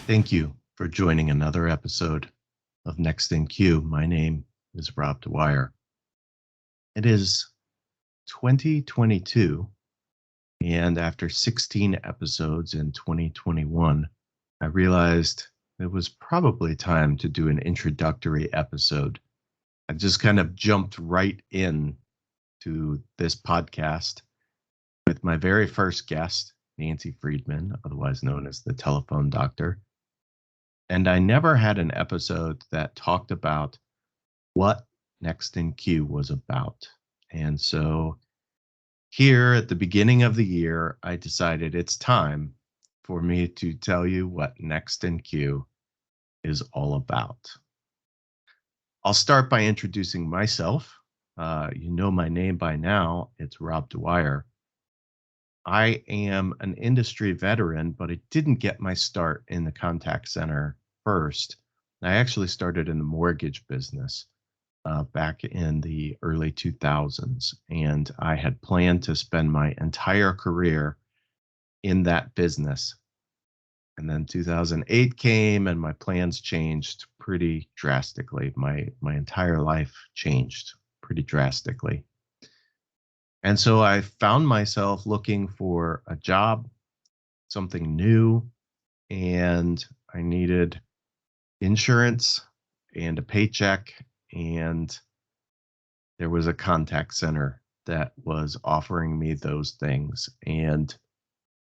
Thank you for joining another episode of Next in Queue. My name is Rob Dwyer. It is 2022, and after 16 episodes in 2021, I realized it was probably time to do an introductory episode. I just kind of jumped right in to this podcast with my very first guest, Nancy Friedman, otherwise known as the Telephone Doctor. And I never had an episode that talked about what Next in Queue was about. And so here at the beginning of the year, I decided it's time for me to tell you what Next in Queue is all about. I'll start by introducing myself. You know my name by now. It's Rob Dwyer. I am an industry veteran, but I didn't get my start in the contact center first. I actually started in the mortgage business back in the early 2000s, and I had planned to spend my entire career in that business. And then 2008 came, and my plans changed pretty drastically. My entire life changed pretty drastically. And so I found myself looking for a job, something new, and I needed insurance and a paycheck. And there was a contact center that was offering me those things. And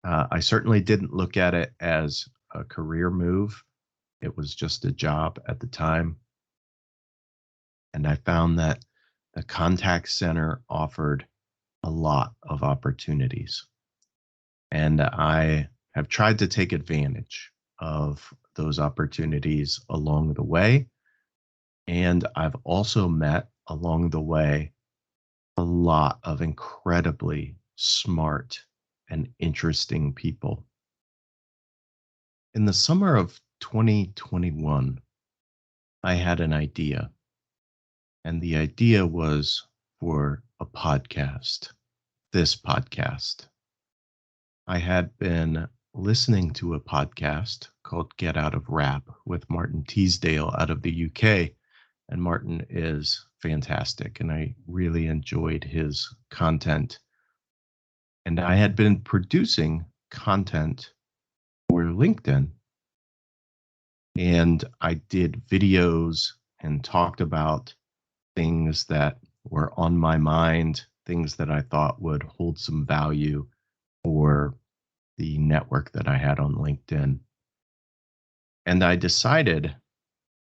I certainly didn't look at it as a career move. It was just a job at the time. And I found that the contact center offered a lot of opportunities. And I have tried to take advantage of those opportunities along the way. And I've also met along the way a lot of incredibly smart and interesting people. In the summer of 2021, I had an idea, and the idea was for a podcast, this podcast. I had been listening to a podcast called Get Out of Rap with Martin Teasdale out of the UK. And Martin is fantastic, and I really enjoyed his content. And I had been producing content for LinkedIn, and I did videos and talked about things that were on my mind, things that I thought would hold some value for the network that I had on LinkedIn. And I decided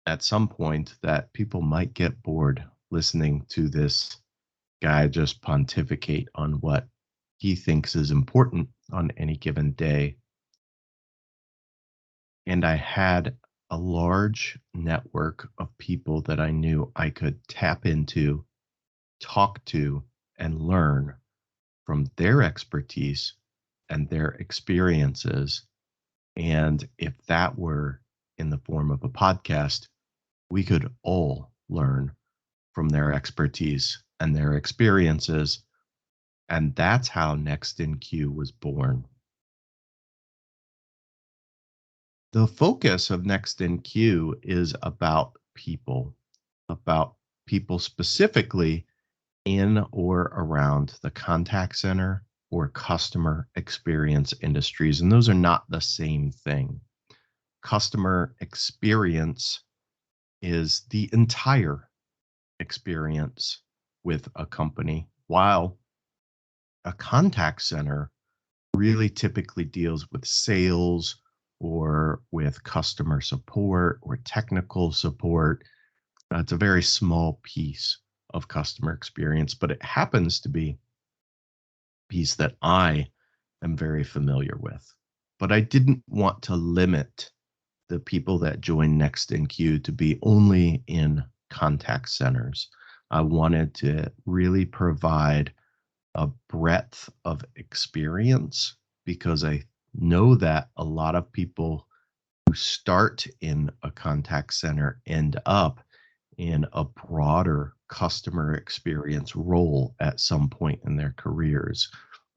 at some point that people might get bored listening to this guy just pontificate on what he thinks is important on any given day. And I had a large network of people that I knew I could tap into, talk to, and learn from their expertise and their experiences. And if that were in the form of a podcast, we could all learn from their expertise and their experiences. And that's how Next in Queue was born. The focus of Next in Queue is about people specifically in or around the contact center or customer experience industries. And those are not the same thing. Customer experience is the entire experience with a company, while a contact center really typically deals with sales or with customer support or technical support. It's a very small piece of customer experience, but it happens to be a piece that I am very familiar with. But I didn't want to limit the people that join Next in Queue to be only in contact centers. I wanted to really provide a breadth of experience because I know that a lot of people who start in a contact center end up in a broader customer experience role at some point in their careers.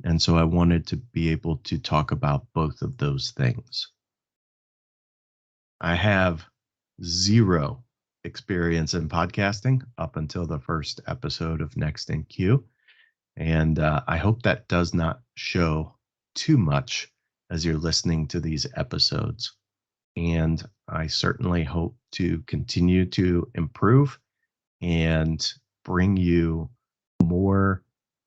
And so I wanted to be able to talk about both of those things. I have zero experience in podcasting up until the first episode of Next in Queue. And I hope that does not show too much as you're listening to these episodes. And I certainly hope to continue to improve and bring you more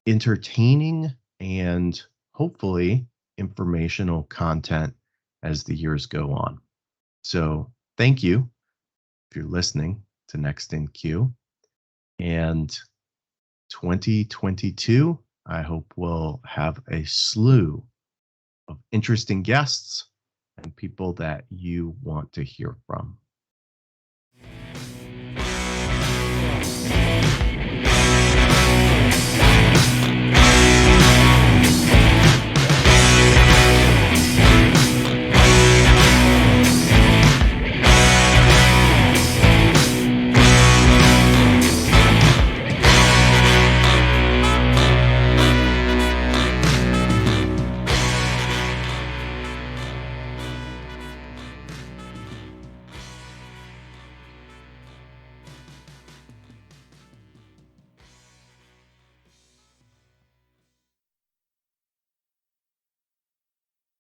entertaining and hopefully informational content as the years go on. So thank you if you're listening to Next in Queue. And 2022, I hope we'll have a slew of interesting guests and people that you want to hear from.